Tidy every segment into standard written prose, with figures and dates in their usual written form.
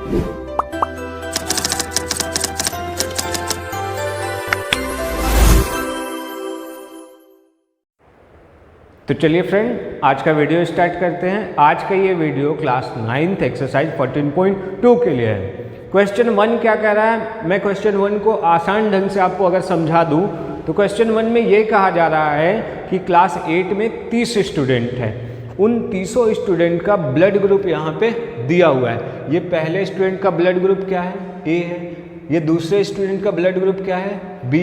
तो चलिए फ्रेंड, आज का वीडियो स्टार्ट करते हैं। आज का ये वीडियो क्लास 9th एक्सरसाइज 14.2 के लिए है। क्वेश्चन 1 क्या कह रहा है, मैं क्वेश्चन 1 को आसान ढंग से आपको अगर समझा दूं तो क्वेश्चन 1 में ये कहा जा रहा है कि क्लास 8 में 30 स्टूडेंट हैं, उन 30 स्टूडेंट का ब्लड ग्रुप यहाँ पे दिया हुआ है। ये पहले स्टूडेंट का ब्लड ग्रुप क्या है, ए है। ये दूसरे स्टूडेंट का ब्लड ग्रुप क्या है, बी।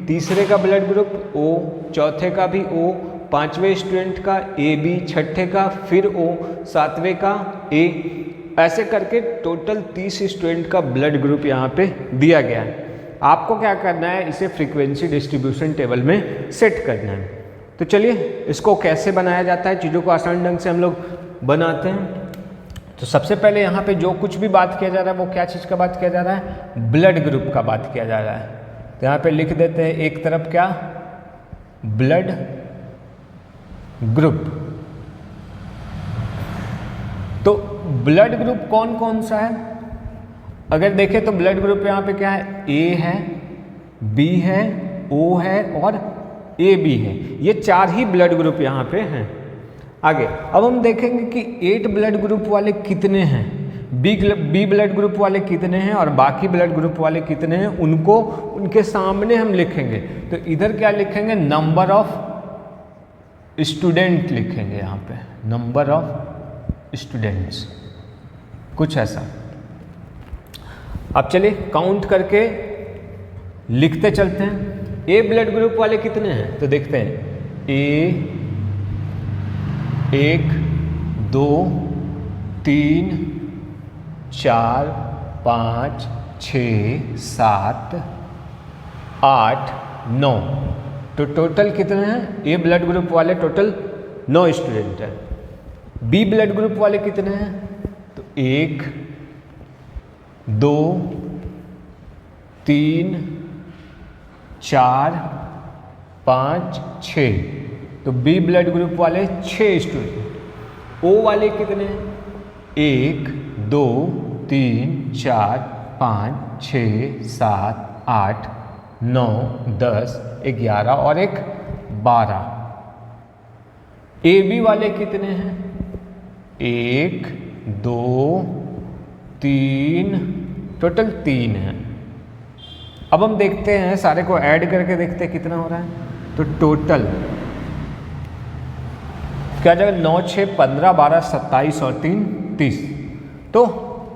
तीसरे का ब्लड ग्रुप ओ, चौथे का भी ओ, पांचवें स्टूडेंट का ए बी, छठे का फिर ओ, सातवें का ए। ऐसे करके टोटल 30 स्टूडेंट का ब्लड ग्रुप यहाँ पे दिया गया है। आपको क्या करना है, इसे फ्रीक्वेंसी डिस्ट्रीब्यूशन टेबल में सेट करना है। तो चलिए इसको कैसे बनाया जाता है, चीज़ों को आसान ढंग से हम लोग बनाते हैं। तो सबसे पहले यहाँ पे जो कुछ भी बात किया जा रहा है वो क्या चीज़ का बात किया जा रहा है, ब्लड ग्रुप का बात किया जा रहा है। तो यहाँ पे लिख देते हैं एक तरफ क्या, ब्लड ग्रुप। तो ब्लड ग्रुप कौन कौन सा है, अगर देखें तो ब्लड ग्रुप यहाँ पे क्या है, ए है, बी है, ओ है और ए बी है। ये 4 ही ब्लड ग्रुप यहाँ पे हैं। आगे अब हम देखेंगे कि 8 ब्लड ग्रुप वाले कितने हैं, बी ब्लड ग्रुप वाले कितने हैं और बाकी ब्लड ग्रुप वाले कितने हैं, उनको उनके सामने हम लिखेंगे। तो इधर क्या लिखेंगे, नंबर ऑफ स्टूडेंट लिखेंगे यहाँ पे, नंबर ऑफ स्टूडेंट्स, कुछ ऐसा। अब चलिए काउंट करके लिखते चलते हैं। ए ब्लड ग्रुप वाले कितने हैं, तो देखते हैं ए 1 2 3 4 5 6 7 8 9। तो टोटल कितने हैं, ए ब्लड ग्रुप वाले टोटल 9 स्टूडेंट हैं। बी ब्लड ग्रुप वाले कितने हैं, तो 1 2 3 4 5 6। तो बी ब्लड ग्रुप वाले 6 स्टूडेंट। ओ वाले कितने हैं, 1 2 3 4 5 6 7 8 9 10 11 और एक 12। ए बी वाले कितने हैं, 1 2 3, टोटल 3 हैं। अब हम देखते हैं, सारे को ऐड करके देखते हैं कितना हो रहा है। तो टोटल क्या जाएगा, 9 6 15 12 27 और 3 30। तो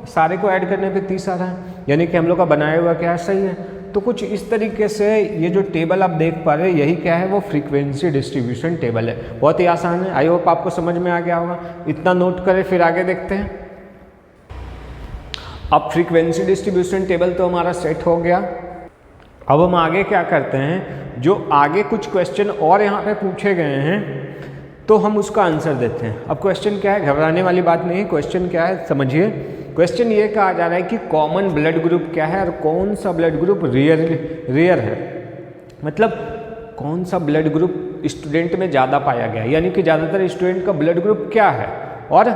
सारे को ऐड करने पे 30 आ रहा है, यानी कि हम लोग का बनाया हुआ क्या सही है। तो कुछ इस तरीके से ये जो टेबल आप देख पा रहे हैं, यही क्या है, वो फ्रीक्वेंसी डिस्ट्रीब्यूशन टेबल है। बहुत ही आसान है, आई होप आपको समझ में आ गया होगा। इतना नोट करें, फिर आगे देखते हैं। अब फ्रीक्वेंसी डिस्ट्रीब्यूशन टेबल तो हमारा सेट हो गया। अब हम आगे क्या करते हैं, जो आगे कुछ क्वेश्चन और यहाँ पे पूछे गए हैं तो हम उसका आंसर देते हैं। अब क्वेश्चन क्या है, घबराने वाली बात नहीं है। क्वेश्चन क्या है समझिए। क्वेश्चन ये कहा जा रहा है कि कॉमन ब्लड ग्रुप क्या है और कौन सा ब्लड ग्रुप रेयर है। मतलब कौन सा ब्लड ग्रुप स्टूडेंट में ज़्यादा पाया गया है, यानी कि ज़्यादातर स्टूडेंट का ब्लड ग्रुप क्या है, और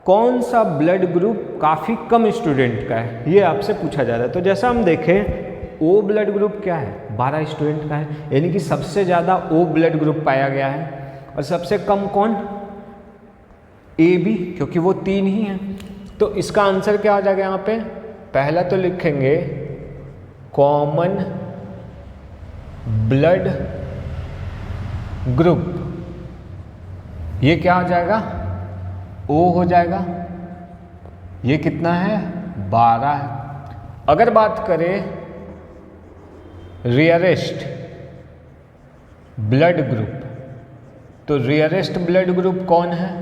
कौन सा ब्लड ग्रुप काफ़ी कम स्टूडेंट का है, ये आपसे पूछा जा रहा है। तो जैसा हम देखें, ओ ब्लड ग्रुप क्या है, 12 स्टूडेंट का है, यानी कि सबसे ज़्यादा ओ ब्लड ग्रुप पाया गया है। और सबसे कम कौन, ए बी, क्योंकि वो 3 ही हैं। तो इसका आंसर क्या हो जाएगा, यहाँ पे पहला तो लिखेंगे कॉमन ब्लड ग्रुप, ये क्या हो जाएगा, ओ हो जाएगा। ये कितना है, 12 है। अगर बात करें रेयरेस्ट ब्लड ग्रुप, तो रेयरेस्ट ब्लड ग्रुप कौन है,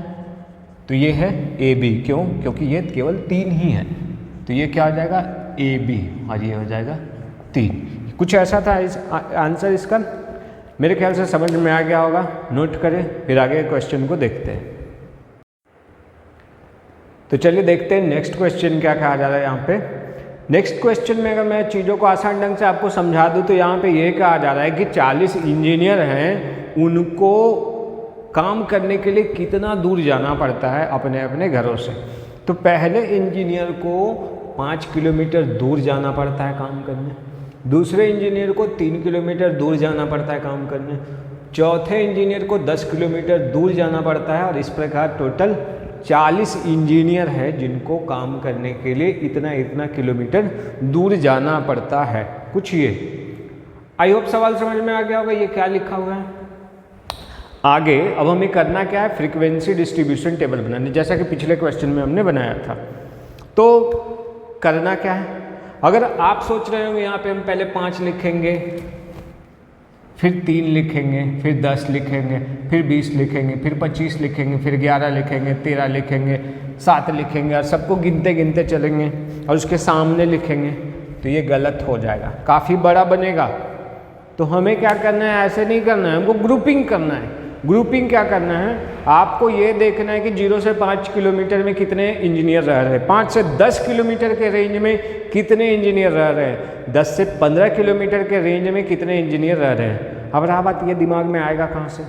तो ये है ए बी। क्यों, क्योंकि ये केवल 3 ही है। तो ये क्या हो जाएगा, ए बी, और ये हो जाएगा 3। कुछ ऐसा था इस आंसर इसका, मेरे ख्याल से समझ में आ गया होगा। नोट करें, फिर आगे क्वेश्चन को देखते हैं। तो चलिए देखते हैं नेक्स्ट क्वेश्चन क्या कहा जा रहा है यहाँ पे। नेक्स्ट क्वेश्चन में अगर मैं चीज़ों को आसान ढंग से आपको समझा दूँ तो यहाँ पे ये कहा जा रहा है कि 40 इंजीनियर हैं, उनको काम करने के लिए कितना दूर जाना पड़ता है अपने अपने घरों से। तो पहले इंजीनियर को 5 किलोमीटर दूर जाना पड़ता है काम करने, दूसरे इंजीनियर को 3 किलोमीटर दूर जाना पड़ता है काम करने, चौथे इंजीनियर को 10 किलोमीटर दूर जाना पड़ता है, और इस प्रकार टोटल 40 इंजीनियर है जिनको काम करने के लिए इतना इतना किलोमीटर दूर जाना पड़ता है। कुछ ये आई होप सवाल समझ में आ गया होगा। ये क्या लिखा हुआ है आगे। अब हमें करना क्या है, फ्रीक्वेंसी डिस्ट्रीब्यूशन टेबल बनाने, जैसा कि पिछले क्वेश्चन में हमने बनाया था। तो करना क्या है, अगर आप सोच रहे होंगे यहाँ पे हम पहले 5 लिखेंगे, फिर 3 लिखेंगे, फिर 10 लिखेंगे, फिर 20 लिखेंगे, फिर 25 लिखेंगे, फिर 11 लिखेंगे, 13 लिखेंगे, 7 लिखेंगे, और सबको गिनते गिनते चलेंगे और उसके सामने लिखेंगे, तो ये गलत हो जाएगा, काफ़ी बड़ा बनेगा। तो हमें क्या करना है, ऐसे नहीं करना है, हमको ग्रुपिंग करना है। ग्रुपिंग क्या करना है, आपको ये देखना है कि 0 से 5 किलोमीटर में कितने इंजीनियर रह रहे हैं, 5 से 10 किलोमीटर के रेंज में कितने इंजीनियर रह रहे हैं, 10 से 15 किलोमीटर के रेंज में कितने इंजीनियर रह रहे हैं। अब रहा बात, ये दिमाग में आएगा कहाँ से,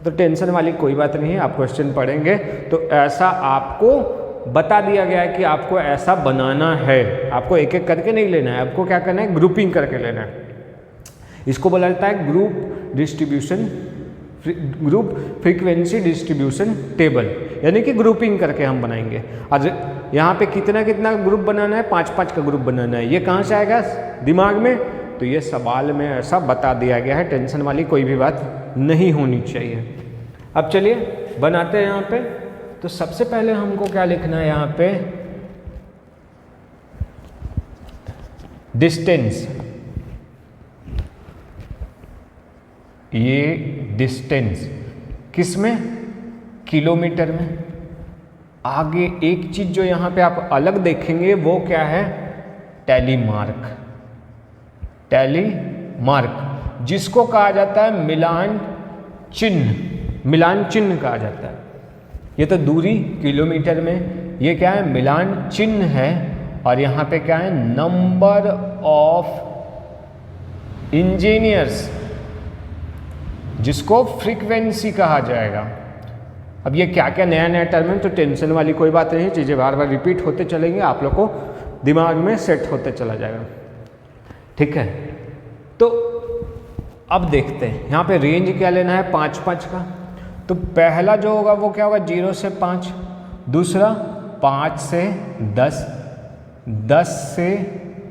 तो टेंशन वाली कोई बात नहीं है। आप क्वेश्चन पढ़ेंगे तो ऐसा आपको बता दिया गया है कि आपको ऐसा बनाना है, आपको एक एक करके नहीं लेना है, आपको क्या करना है, ग्रुपिंग करके लेना है। इसको बोला जाता है ग्रुप फ्रीक्वेंसी डिस्ट्रीब्यूशन टेबल, यानी कि ग्रुपिंग करके हम बनाएंगे। और यहाँ पे कितना कितना ग्रुप बनाना है, 5-5 का ग्रुप बनाना है। ये कहाँ से आएगा दिमाग में, तो ये सवाल में ऐसा बता दिया गया है, टेंशन वाली कोई भी बात नहीं होनी चाहिए। अब चलिए बनाते हैं यहाँ पे। तो सबसे पहले हमको क्या लिखना है यहाँ पे, डिस्टेंस। ये डिस्टेंस किस में, किलोमीटर में। आगे एक चीज जो यहाँ पे आप अलग देखेंगे वो क्या है, टेलीमार्क। टेलीमार्क जिसको कहा जाता है मिलान चिन्ह, मिलान चिन्ह कहा जाता है। ये तो दूरी किलोमीटर में, ये क्या है, मिलान चिन्ह है। और यहाँ पे क्या है, नंबर ऑफ इंजीनियर्स, जिसको फ्रीक्वेंसी कहा जाएगा। अब ये क्या क्या नया नया टर्म है, तो टेंशन वाली कोई बात नहीं, चीज़ें बार बार रिपीट होते चलेंगे, आप लोग को दिमाग में सेट होते चला जाएगा। ठीक है, तो अब देखते हैं यहाँ पे रेंज क्या लेना है, 5-5 का। तो पहला जो होगा वो क्या होगा, 0 से 5, दूसरा 5 से 10, 10 से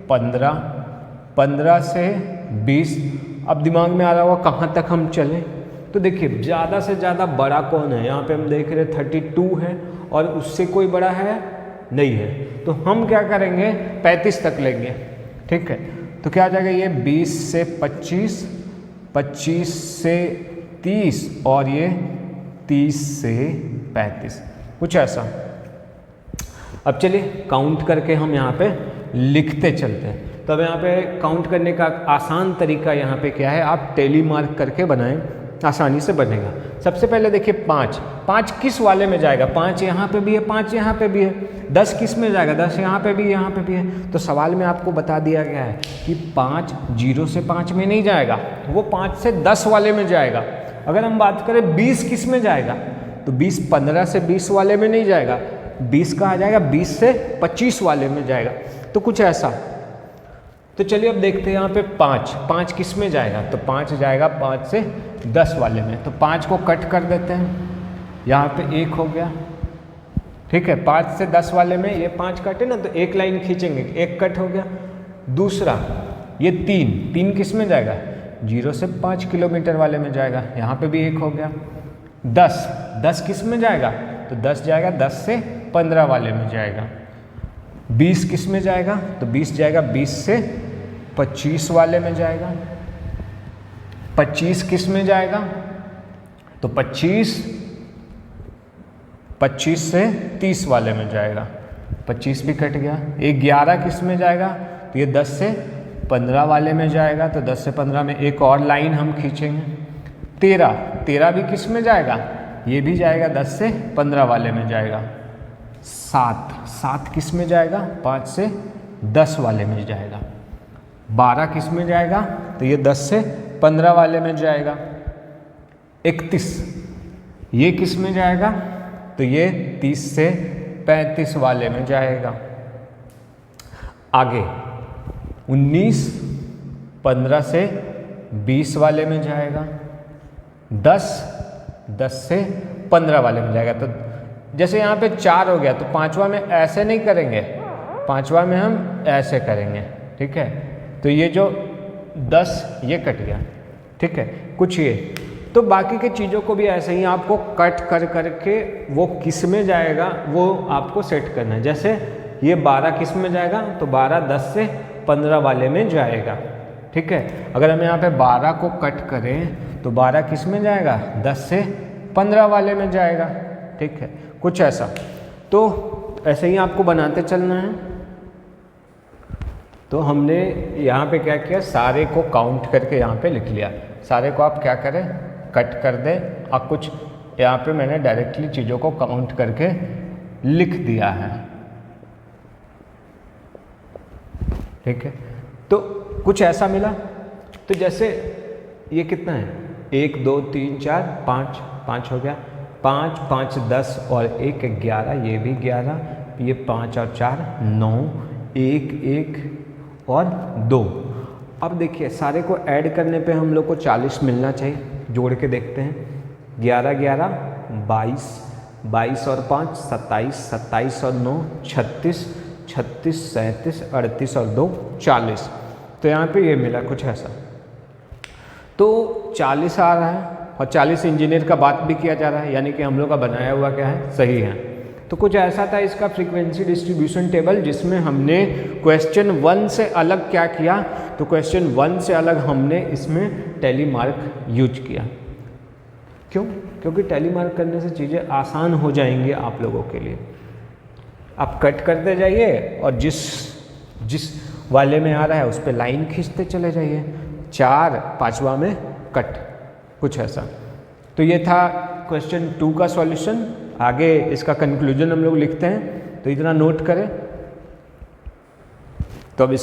15, 15 से 20। अब दिमाग में आ रहा होगा कहाँ तक हम चलें, तो देखिए ज़्यादा से ज़्यादा बड़ा कौन है, यहाँ पे हम देख रहे 32 है, और उससे कोई बड़ा है नहीं है, तो हम क्या करेंगे, 35 तक लेंगे। ठीक है, तो क्या आ जाएगा, ये 20 से 25, 25 से 30, और ये 30 से 35, कुछ ऐसा। अब चलिए काउंट करके हम यहाँ पे लिखते चलते हैं। तो अब यहाँ पे काउंट करने का आसान तरीका यहाँ पे क्या है, आप टेलीमार्क करके बनाएं, आसानी से बनेगा। सबसे पहले देखिए 5 किस वाले में जाएगा, 5 यहाँ पे भी है, 5 यहाँ पे भी है। 10 किस में जाएगा, 10 यहाँ पे भी, यहाँ पे भी है। तो सवाल में आपको बता दिया गया है कि 5 0 से 5 में नहीं जाएगा, वो 5 से 10 वाले में जाएगा। अगर हम बात करें 20 किस में जाएगा, तो 20 15 से 20 वाले में नहीं जाएगा, 20 का आ जाएगा 20 से 25 वाले में जाएगा। तो कुछ ऐसा। तो चलिए अब देखते हैं यहाँ पे 5 किस में जाएगा, तो 5 जाएगा 5 से 10 वाले में। तो 5 को कट कर देते हैं, यहाँ पे 1 हो गया। ठीक है, 5 से 10 वाले में ये 5 कटे ना, तो एक लाइन खींचेंगे, 1 कट हो गया। दूसरा ये 3 किस में जाएगा, 0 से 5 किलोमीटर वाले में जाएगा, यहाँ पे भी 1 हो गया। 10 किस में जाएगा, तो 10 जाएगा 10 से 15 वाले में जाएगा। 20 किस में जाएगा, तो 20 जाएगा 20 से 25 वाले में जाएगा। 25 किस में जाएगा, तो 25 से 30 वाले में जाएगा। 25 भी कट गया। 11 किस में जाएगा, तो ये 10 से 15 वाले में जाएगा, तो 10 से 15 में एक और लाइन हम खींचेंगे। 13 भी किस में जाएगा, ये भी जाएगा 10 से 15 वाले में जाएगा। 7 किस में जाएगा, 5 से 10 वाले में जाएगा। 12 किस में जाएगा, तो ये 10 से 15 वाले में जाएगा। 31 ये किस में जाएगा, तो ये 30 से 35 वाले में जाएगा। आगे 19 15 से 20 वाले में जाएगा। 10 से 15 वाले में जाएगा। तो जैसे यहाँ पे 4 हो गया तो पांचवा में ऐसे नहीं करेंगे, पांचवा में हम ऐसे करेंगे, ठीक है। तो ये जो 10 ये कट गया, ठीक है। कुछ ये तो बाकी के चीज़ों को भी ऐसे ही आपको कट कर करके वो किस में जाएगा वो आपको सेट करना है। जैसे ये 12 किस में जाएगा, तो 12 10 से 15 वाले में जाएगा, ठीक है। अगर हम यहाँ पे 12 को कट करें तो 12 किस में जाएगा, 10 से 15 वाले में जाएगा, ठीक है। कुछ ऐसा तो ऐसे ही आपको बनाते चलना है। तो हमने यहाँ पे क्या किया, सारे को काउंट करके यहाँ पे लिख लिया। सारे को आप क्या करें, कट कर दें, और कुछ यहाँ पे मैंने डायरेक्टली चीज़ों को काउंट करके लिख दिया है, ठीक है। तो कुछ ऐसा मिला। तो जैसे ये कितना है, 1 2 3 4 5, 5 हो गया, 5 5 10 और 1 11, ये भी 11, ये 5 और 4 9, 1 1 और 2। अब देखिए सारे को ऐड करने पे हम लोग को 40 मिलना चाहिए। जोड़ के देखते हैं, 11 11 22, 22 और 5 27, 27 और 9 36, 36 37 38 और 2 40। तो यहाँ पे ये मिला कुछ ऐसा। तो 40 आ रहा है और 40 इंजीनियर का बात भी किया जा रहा है, यानी कि हम लोग का बनाया हुआ क्या है, सही है। तो कुछ ऐसा था इसका फ्रीक्वेंसी डिस्ट्रीब्यूशन टेबल, जिसमें हमने क्वेश्चन 1 से अलग क्या किया, तो क्वेश्चन 1 से अलग हमने इसमें टैली मार्क यूज किया। क्यों? क्योंकि टैली मार्क करने से चीज़ें आसान हो जाएंगी आप लोगों के लिए। आप कट करते जाइए और जिस वाले में आ रहा है उस पर लाइन खींचते चले जाइए। 4 5वां में कट, कुछ ऐसा। तो ये था क्वेश्चन 2 का सॉल्यूशन। आगे इसका कंक्लूजन हम लोग लिखते हैं, तो इतना नोट करें। तो अब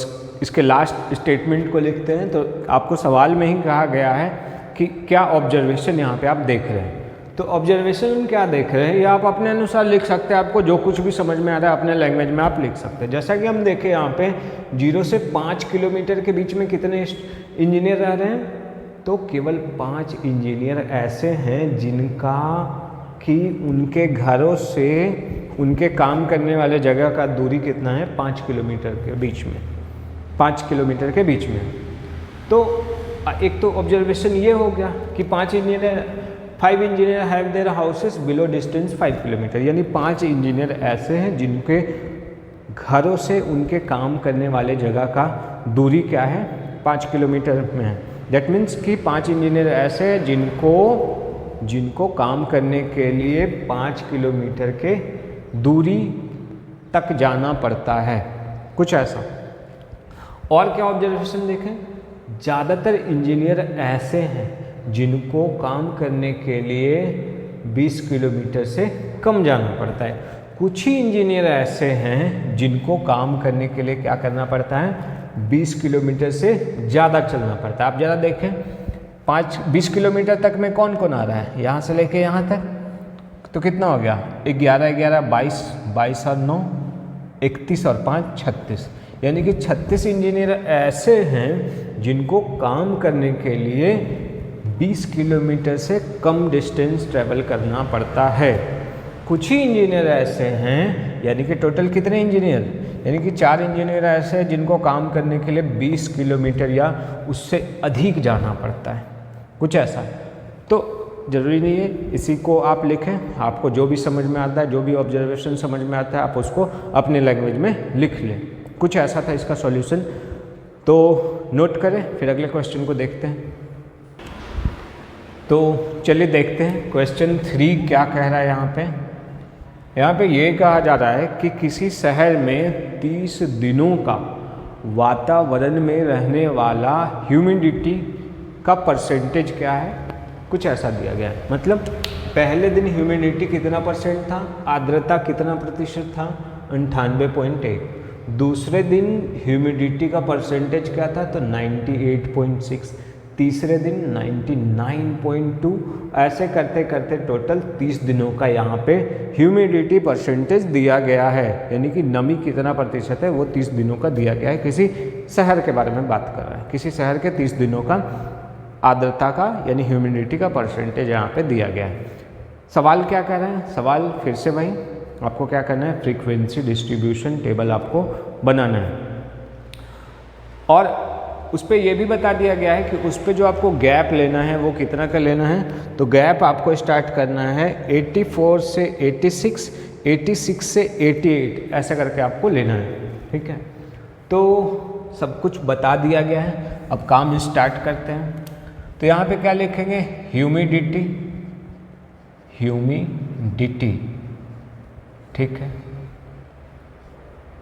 इसके लास्ट स्टेटमेंट को लिखते हैं। तो आपको सवाल में ही कहा गया है कि क्या ऑब्जर्वेशन यहाँ पे आप देख रहे हैं। तो ऑब्जर्वेशन क्या देख रहे हैं ये आप अपने अनुसार लिख सकते हैं। आपको जो कुछ भी समझ में आ रहा है अपने लैंग्वेज में आप लिख सकते हैं। जैसा कि हम देखें यहाँ पे 0 से 5 किलोमीटर के बीच में कितने इंजीनियर रह रहे हैं, तो केवल 5 इंजीनियर ऐसे हैं जिनका कि उनके घरों से उनके काम करने वाले जगह का दूरी कितना है, 5 किलोमीटर के बीच में, 5 किलोमीटर के बीच में। तो एक तो ऑब्जर्वेशन ये हो गया कि 5 engineer have their houses below distance 5 kilometre, यानी 5 इंजीनियर ऐसे हैं जिनके घरों से उनके काम करने वाले जगह का दूरी क्या है, 5 किलोमीटर में है। दैट मीन्स कि 5 इंजीनियर ऐसे हैं जिनको काम करने के लिए 5 किलोमीटर के दूरी तक जाना पड़ता है, कुछ ऐसा। और क्या ऑब्जर्वेशन देखें, ज़्यादातर इंजीनियर ऐसे हैं जिनको काम करने के लिए 20 किलोमीटर से कम जाना पड़ता है। कुछ ही इंजीनियर ऐसे हैं जिनको काम करने के लिए क्या करना पड़ता है, 20 किलोमीटर से ज़्यादा चलना पड़ता है। आप ज़रा देखें 20 किलोमीटर तक में कौन कौन आ रहा है, यहाँ से लेके यहाँ तक, तो कितना हो गया, 11 11 22, 22 और 9 31 और 5 36, यानी कि 36 इंजीनियर ऐसे हैं जिनको काम करने के लिए 20 किलोमीटर से कम डिस्टेंस ट्रैवल करना पड़ता है। कुछ ही इंजीनियर ऐसे हैं, यानी कि टोटल कितने इंजीनियर, यानी कि 4 इंजीनियर ऐसे हैं जिनको काम करने के लिए 20 किलोमीटर या उससे अधिक जाना पड़ता है, कुछ ऐसा। तो ज़रूरी नहीं है इसी को आप लिखें, आपको जो भी समझ में आता है, जो भी ऑब्जर्वेशन समझ में आता है आप उसको अपने लैंग्वेज में लिख लें। कुछ ऐसा था इसका सॉल्यूशन। तो नोट करें, फिर अगले क्वेश्चन को देखते हैं। तो चलिए देखते हैं क्वेश्चन 3 क्या कह रहा है। यहाँ पे ये कहा जा रहा है कि किसी शहर में 30 दिनों का वातावरण में रहने वाला ह्यूमिडिटी का परसेंटेज क्या है, कुछ ऐसा दिया गया है। मतलब पहले दिन ह्यूमिडिटी कितना परसेंट था, आर्द्रता कितना प्रतिशत था, 98.1। दूसरे दिन ह्यूमिडिटी का परसेंटेज क्या था, तो 98.6। तीसरे दिन 99.2, ऐसे करते करते टोटल 30 दिनों का यहाँ पे ह्यूमिडिटी परसेंटेज दिया गया है, यानी कि नमी कितना प्रतिशत है वो 30 दिनों का दिया गया है। किसी शहर के बारे में बात कर रहे हैं, किसी शहर के 30 दिनों का आर्द्रता का यानी ह्यूमिडिटी का परसेंटेज यहाँ पे दिया गया है। सवाल क्या कह रहे हैं? सवाल फिर से वही, आपको क्या करना है, फ्रीक्वेंसी डिस्ट्रीब्यूशन टेबल आपको बनाना है। और उस पर यह भी बता दिया गया है कि उस पर जो आपको गैप लेना है वो कितना का लेना है। तो गैप आपको स्टार्ट करना है 84 से 86, 86 से 88, ऐसा करके आपको लेना है। ठीक है, तो सब कुछ बता दिया गया है। अब काम स्टार्ट करते हैं। तो यहाँ पे क्या लिखेंगे, ह्यूमिडिटी, ह्यूमिडिटी, ठीक है,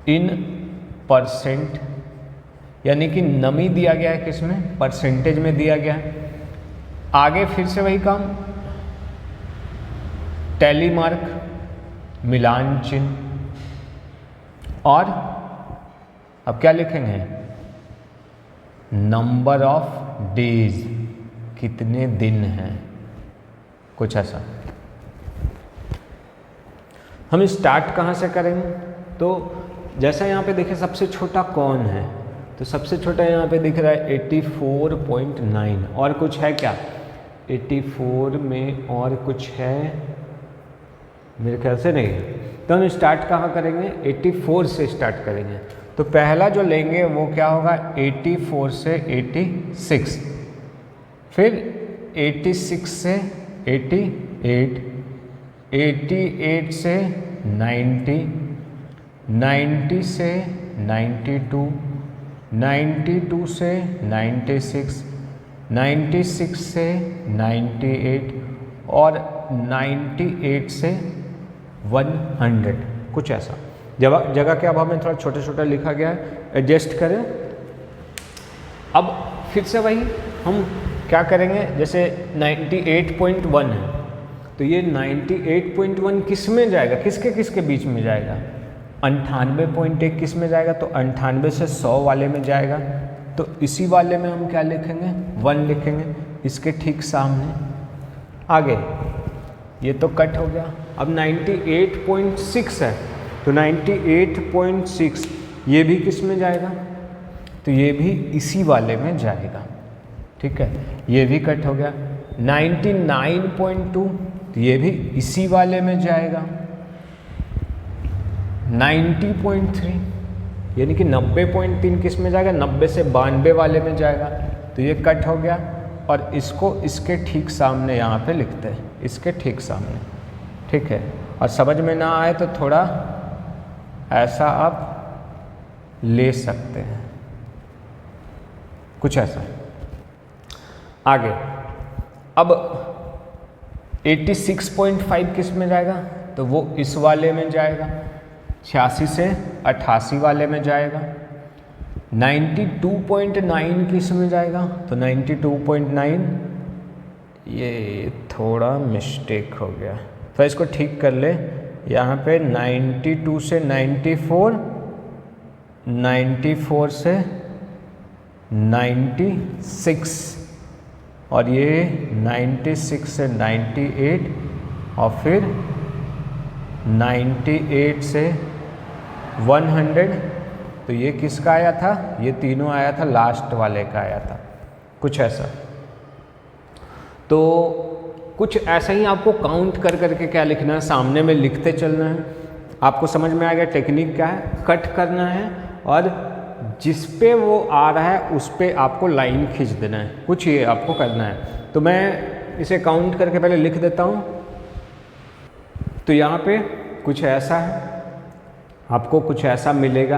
इन परसेंट, यानी कि नमी दिया गया है किसमें, परसेंटेज में दिया गया है। आगे फिर से वही काम, टैली मार्क, मिलान चिन्ह, और अब क्या लिखेंगे, नंबर ऑफ डेज, कितने दिन हैं, कुछ ऐसा। हम स्टार्ट कहाँ से करेंगे? तो जैसा यहाँ पे देखिए सबसे छोटा कौन है, तो सबसे छोटा यहाँ पे दिख रहा है 84.9, और कुछ है क्या, 84 में और कुछ है मेरे ख्याल से नहीं है। तो हम स्टार्ट कहाँ करेंगे, 84 से स्टार्ट करेंगे। तो पहला जो लेंगे वो क्या होगा, 84 से 86, फिर 86 से 88, 88 से 90, 90 से 92, 92 से 96, 96 से 98, और 98 से 100, कुछ ऐसा। जगह के अभाव में थोड़ा छोटा छोटा लिखा गया है, एडजस्ट करें। अब फिर से वही हम क्या करेंगे, जैसे 98.1 है, तो ये 98.1 किस में जाएगा, किसके किसके बीच में जाएगा, 98.1 किस में जाएगा, तो 98 से 100 वाले में जाएगा। तो इसी वाले में हम क्या लिखेंगे, 1 लिखेंगे, इसके ठीक सामने। आगे ये तो कट हो गया। अब 98.6 है, तो 98.6 ये भी किस में जाएगा, तो ये भी इसी वाले में जाएगा। ठीक है, ये भी कट हो गया। 99.2 तो ये भी इसी वाले में जाएगा। 90.3 यानी कि 90.3 किस में जाएगा, 90 से 92 वाले में जाएगा। तो ये कट हो गया, और इसको इसके ठीक सामने यहाँ पे लिखते हैं, इसके ठीक सामने। ठीक है, और समझ में ना आए तो थोड़ा ऐसा आप ले सकते हैं, कुछ ऐसा। आगे अब 86.5 किस में जाएगा, तो वो इस वाले में जाएगा। 86 से 88 वाले में जाएगा। 92.9 किस में जाएगा, तो 92.9 ये थोड़ा मिस्टेक हो गया, तो इसको ठीक कर ले। यहाँ पे 92 से 94, 94 से 96, और ये 96 से 98, और फिर 98 से 100। तो ये किसका आया था, ये तीनों आया था, लास्ट वाले का आया था, कुछ ऐसा। तो कुछ ऐसा ही आपको काउंट कर करके क्या लिखना है, सामने में लिखते चलना है। आपको समझ में आ गया टेक्निक क्या है, कट करना है, और जिस पे वो आ रहा है उस पे आपको लाइन खींच देना है, कुछ ये आपको करना है। तो मैं इसे काउंट करके पहले लिख देता हूँ। तो यहाँ पे कुछ ऐसा है, आपको कुछ ऐसा मिलेगा।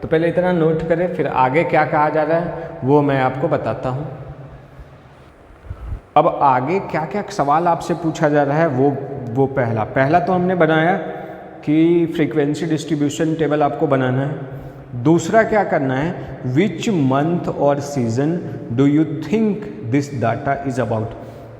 तो पहले इतना नोट करें, फिर आगे क्या कहा जा रहा है वो मैं आपको बताता हूँ। अब आगे क्या क्या सवाल आपसे पूछा जा रहा है वो पहला तो हमने बनाया कि फ्रीक्वेंसी डिस्ट्रीब्यूशन टेबल आपको बनाना है। दूसरा क्या करना है, विच मंथ और season do you think this data is about,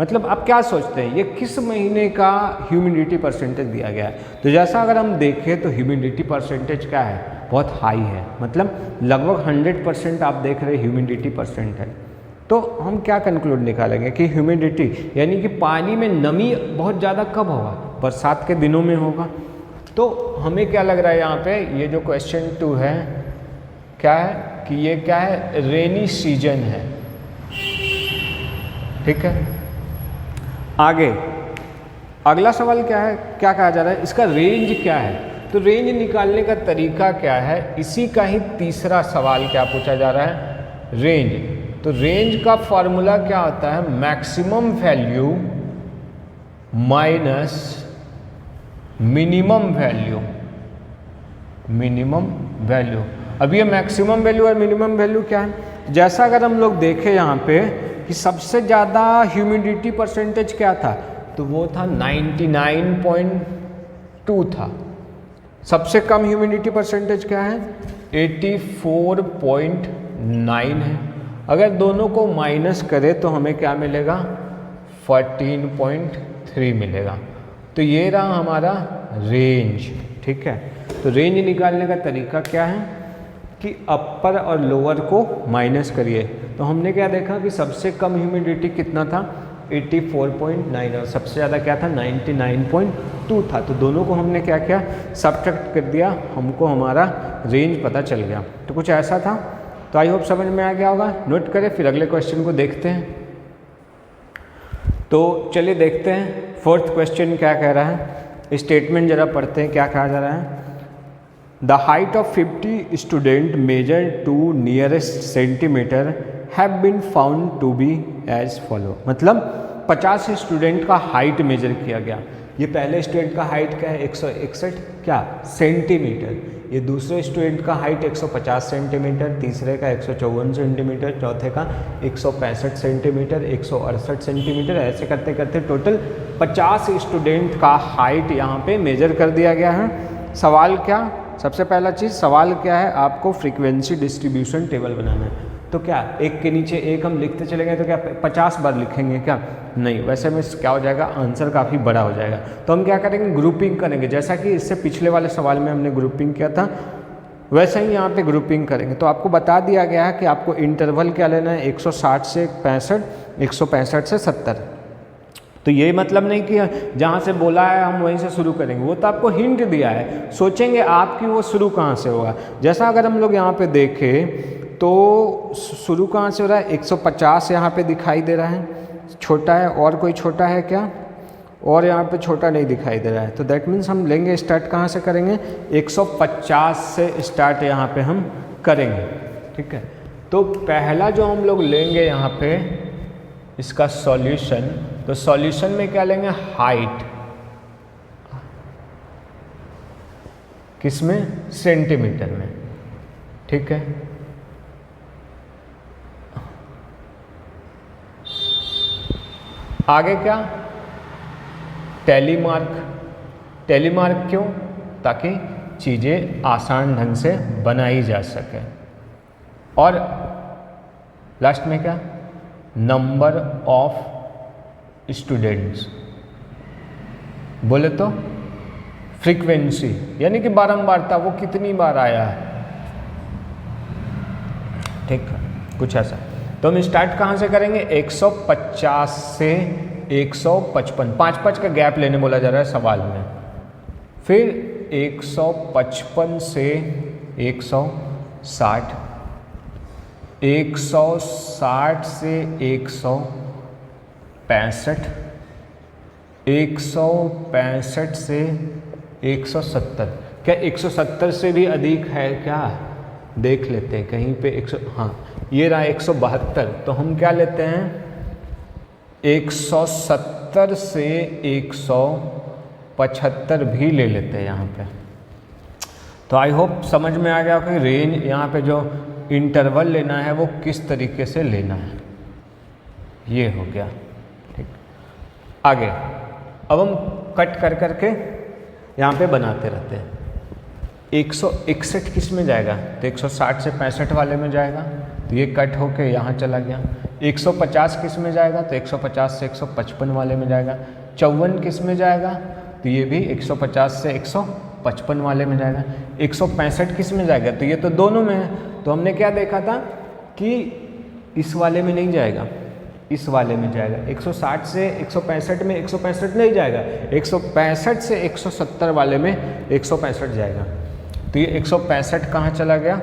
मतलब आप क्या सोचते हैं ये किस महीने का ह्यूमिडिटी परसेंटेज दिया गया है। तो जैसा अगर हम देखें तो ह्यूमिडिटी परसेंटेज क्या है, बहुत हाई है, मतलब लगभग 100% आप देख रहे ह्यूमिडिटी परसेंट है। तो हम क्या कंक्लूड निकालेंगे कि ह्यूमिडिटी यानी कि पानी में नमी बहुत ज़्यादा कब होगा, बरसात के दिनों में होगा। तो हमें क्या लग रहा है यहाँ पे, ये जो क्वेश्चन 2 है क्या है कि ये क्या है, रेनी सीजन है। ठीक है, आगे अगला सवाल क्या है, क्या कहा जा रहा है, इसका रेंज क्या है। तो रेंज निकालने का तरीका क्या है, इसी का ही तीसरा सवाल क्या पूछा जा रहा है, रेंज। तो रेंज का फॉर्मूला क्या होता है, maximum value minus minimum value, minimum value. अब ये मैक्सिमम वैल्यू और मिनिमम वैल्यू क्या है, जैसा अगर हम लोग देखें यहाँ पे कि सबसे ज़्यादा ह्यूमिडिटी परसेंटेज क्या था, तो वो था 99.2 था। सबसे कम ह्यूमिडिटी परसेंटेज क्या है, 84.9 है। अगर दोनों को माइनस करें तो हमें क्या मिलेगा, 14.3 मिलेगा। तो ये रहा हमारा रेंज। ठीक है, तो रेंज निकालने का तरीका क्या है कि अपर और लोअर को माइनस करिए। तो हमने क्या देखा कि सबसे कम ह्यूमिडिटी कितना था, 84.9, और सबसे ज़्यादा क्या था, 99.2 था। तो दोनों को हमने क्या किया, सब्ट्रैक्ट कर दिया, हमको हमारा रेंज पता चल गया। तो कुछ ऐसा था। तो आई होप समझ में आ गया होगा। नोट करें, फिर अगले क्वेश्चन को देखते हैं। तो चलिए देखते हैं फोर्थ क्वेश्चन क्या कह रहा है। स्टेटमेंट जरा पढ़ते हैं, क्या कहा जा रहा है। The height of 50 student measure to nearest centimetre have been found to be as follow. मतलब 50 स्टूडेंट का हाइट मेजर किया गया। ये पहले स्टूडेंट का हाइट क्या है, 161 क्या सेंटीमीटर। ये दूसरे स्टूडेंट का हाइट 150 सेंटीमीटर, तीसरे का 154 सेंटीमीटर, चौथे का 165 सेंटीमीटर, 168 सेंटीमीटर। ऐसे करते करते टोटल 50 स्टूडेंट का हाइट यहाँ पे मेजर कर दिया गया है। सवाल क्या, सबसे पहला चीज़ सवाल क्या है, आपको फ्रीक्वेंसी डिस्ट्रीब्यूशन टेबल बनाना है। तो क्या एक के नीचे एक हम लिखते चलेंगे तो क्या 50 बार लिखेंगे क्या, नहीं। वैसे में क्या हो जाएगा, आंसर काफ़ी बड़ा हो जाएगा। तो हम क्या करेंगे, ग्रुपिंग करेंगे। जैसा कि इससे पिछले वाले सवाल में हमने ग्रुपिंग किया था, वैसे ही यहाँ पे ग्रुपिंग करेंगे। तो आपको बता दिया गया है कि आपको इंटरवल क्या लेना है, 160 से 65, 165 से 70। तो ये मतलब नहीं कि जहाँ से बोला है हम वहीं से शुरू करेंगे, वो तो आपको हिंट दिया है। सोचेंगे आप कि वो शुरू कहाँ से होगा। जैसा अगर हम लोग यहाँ पे देखें तो शुरू कहाँ से हो रहा है, 150 यहाँ पे दिखाई दे रहा है, छोटा है। और कोई छोटा है क्या, और यहाँ पे छोटा नहीं दिखाई दे रहा है। तो दैट मीन्स हम लेंगे, स्टार्ट कहाँ से करेंगे, 150 से स्टार्ट यहाँ पे हम करेंगे। ठीक है, तो पहला जो हम लोग लेंगे यहाँ पे इसका सॉल्यूशन, तो सॉल्यूशन में क्या लेंगे, हाइट, किसमें, सेंटीमीटर में। ठीक है, आगे क्या, टेलीमार्क। टेलीमार्क क्यों, ताकि चीज़ें आसान ढंग से बनाई जा सके। और लास्ट में क्या, नंबर ऑफ स्टूडेंट्स। बोले तो फ्रीक्वेंसी, यानी कि बारंबारता, वो कितनी बार आया है। ठीक है, कुछ ऐसा। तो हम स्टार्ट कहाँ से करेंगे, 150 से 155, 5-5 का गैप लेने बोला जा रहा है सवाल में। फिर 155 से 160, 160 से 165, 165 से 170। क्या 170 से भी अधिक है क्या, देख लेते हैं कहीं पे। 100, हाँ ये रहा 172। तो हम क्या लेते हैं, 170 से 175 भी ले लेते हैं यहाँ पे। तो आई होप समझ में आ गया कि रेंज यहाँ पे जो इंटरवल लेना है वो किस तरीके से लेना है। ये हो गया। ठीक, आगे अब हम कट कर करके यहाँ पे बनाते रहते हैं। 161 किस में जाएगा, तो 160 से 65 वाले में जाएगा, तो ये कट होके यहाँ चला गया। 150 किस में जाएगा, तो 150 से 155 वाले में जाएगा। 54 किस में जाएगा, तो ये भी 150 से 155 वाले में जाएगा। 165 किस में जाएगा, तो ये तो दोनों में है। तो हमने क्या देखा था कि इस वाले में नहीं जाएगा, इस वाले में जाएगा। 160 से 165 में 165 नहीं जाएगा, 165 से 170 वाले में 165 जाएगा। तो ये 165 कहाँ चला गया,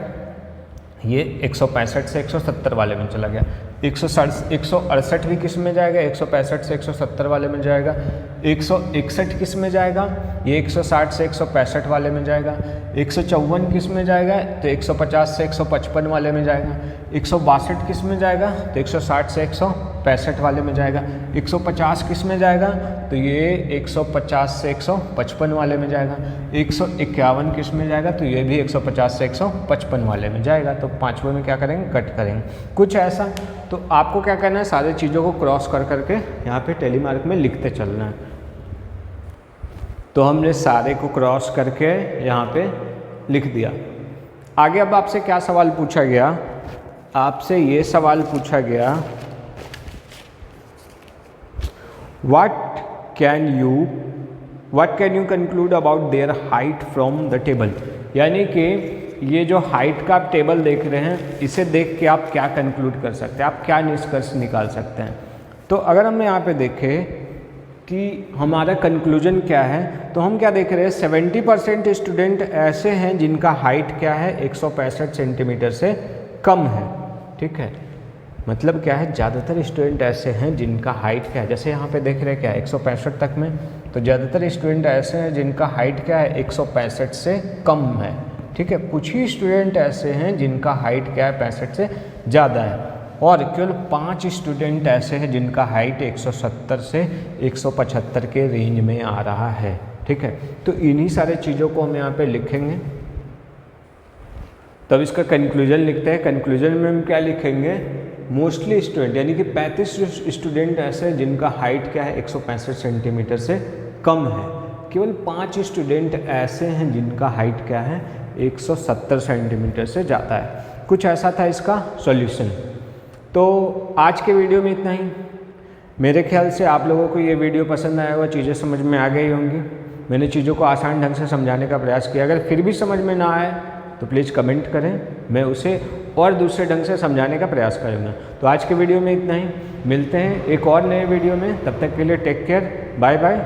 ये 165 से 170 वाले में चला गया। 168 भी किस में जाएगा, 165 से 170 वाले में जाएगा। 161 किस में जाएगा, ये 160 से 165 वाले में जाएगा। 154 किस में जाएगा, तो 150 से 155 वाले में जाएगा। 162 किस में जाएगा, तो 160 से 165 वाले में जाएगा। 150 किस में जाएगा, तो ये 150 से 155 वाले में जाएगा। 151 किस में जाएगा, तो ये भी 150 से 155 वाले में जाएगा। तो पाँचवें में क्या करेंगे, कट करेंगे कुछ ऐसा। तो आपको क्या करना है, सारी चीज़ों को क्रॉस कर करके यहाँ पे टेली मार्क में लिखते चलना है। तो हमने सारे को क्रॉस करके यहाँ पे लिख दिया। आगे अब आपसे क्या सवाल पूछा गया, आपसे ये सवाल पूछा गया, what can you conclude about their height from the table. यानी कि ये जो हाइट का आप टेबल देख रहे हैं, इसे देख के आप क्या कंक्लूड कर सकते हैं, आप क्या निष्कर्ष निकाल सकते हैं। तो अगर हम यहाँ पे देखें कि हमारा कंक्लूजन क्या है, तो हम क्या देख रहे हैं, 70% स्टूडेंट ऐसे हैं जिनका हाइट क्या है, 165 सेंटीमीटर से कम है। ठीक है, मतलब क्या है, ज़्यादातर स्टूडेंट ऐसे हैं जिनका हाइट क्या है, जैसे यहाँ पे देख रहे हैं क्या है 165 तक में, तो ज़्यादातर स्टूडेंट ऐसे हैं जिनका हाइट क्या है 165 से कम है। ठीक है, कुछ ही स्टूडेंट ऐसे हैं जिनका हाइट क्या है 65 से ज़्यादा है, और केवल 5 स्टूडेंट ऐसे हैं जिनका हाइट 170 से 175 के रेंज में आ रहा है। ठीक है, तो इन्हीं सारे चीज़ों को हम यहाँ पे लिखेंगे। तब इसका कंक्लूजन लिखते हैं। कंक्लूजन में हम क्या लिखेंगे, मोस्टली स्टूडेंट, यानी कि 35 स्टूडेंट ऐसे हैं जिनका हाइट क्या है 165 सेंटीमीटर से कम है। केवल 5 स्टूडेंट ऐसे हैं जिनका हाइट क्या है 170 सेंटीमीटर से ज़्यादा है। कुछ ऐसा था इसका सॉल्यूशन। तो आज के वीडियो में इतना ही। मेरे ख्याल से आप लोगों को ये वीडियो पसंद आया होगा, चीज़ें समझ में आ गई होंगी। मैंने चीज़ों को आसान ढंग से समझाने का प्रयास किया। अगर फिर भी समझ में ना आए तो प्लीज़ कमेंट करें, मैं उसे और दूसरे ढंग से समझाने का प्रयास करूँगा। तो आज के वीडियो में इतना ही, मिलते हैं एक और नए वीडियो में। तब तक के लिए टेक केयर, बाय बाय।